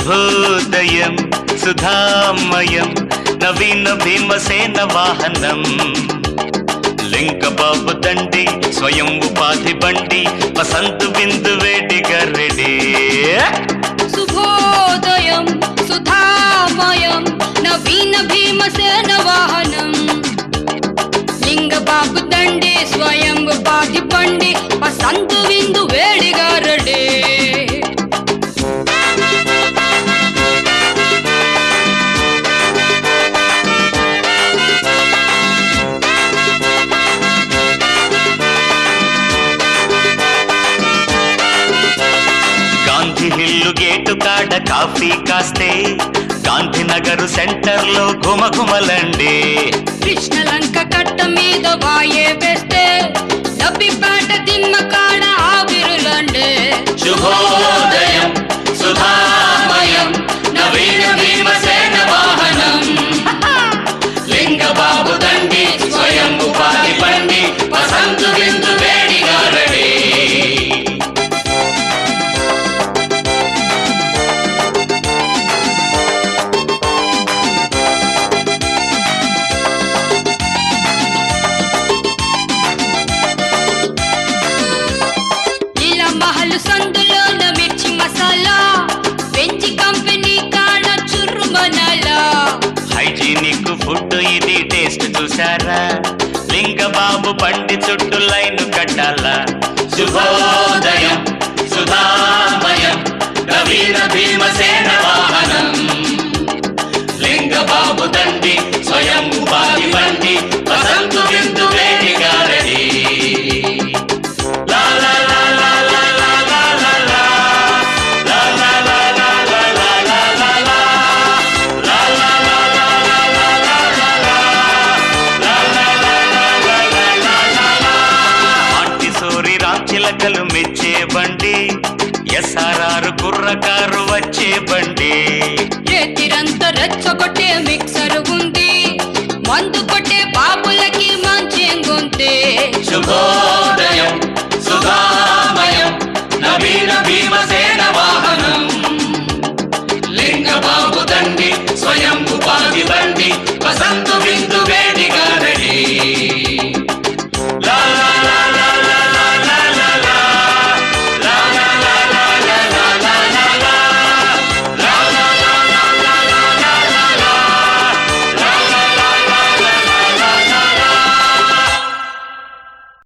శుభోదయం సుధామయం నవీన భీమసేన వాహనం లింగబాబు దండి స్వయం ఉపాధి బండి వసంతు బిందు వేడిగా రెడీ శుభోదయం సుధామయం నవీన భీమసేన వాహనం లింగబాబు దండి స్వయం ఉపాధి బండి వసంతు బిందు వేడిగా రెడీ హిల్లు గేటు కాడ కాఫీ కాస్తే గాంధీనగర్ సెంటర్ లో ఘుమఘుమలండి కృష్ణలంక కట్ట మీద వాయే వేస్తే డబ్బిపేట దిమ్మ కాడ ఆవిరులండి శుభోదయం సుధామయం నవీన భీమసేన వాహనం లింగబాబు దండి స్వయం ఉపాధి బండి వసంతు బిందు వేడిగా రెడీ సందులోన మిర్చి మసాలా పెంచి కంపెనీ కాడ చుర్రుమనాలా హైజీనిక్ ఫుడ్ ఇది టేస్ట్ చూసారా లింగబాబు బండి చుట్టూ లైన్ కట్టాలా శుభోదయం సుధామయం నవీన భీమసేన వాహనం లింగబాబు దండి స్వయం ఉపాధి బండి వసంతు బిందు వేడిగా రెడీ చిలకలు మెచ్చే బండి ఎస్ఆర్ఆర్ కుర్రకారు వచ్చే బండి రేతిరంతా రెచ్చగొట్టే మిక్సర్ ఉంది మందు కొట్టే బాబులకి మంచి గుంతే శుభోదయం సుధామయం నవీన భీమసేన వాహనం లింగబాబు దండి స్వయం ఉపాధి బండి వసంతు బిందు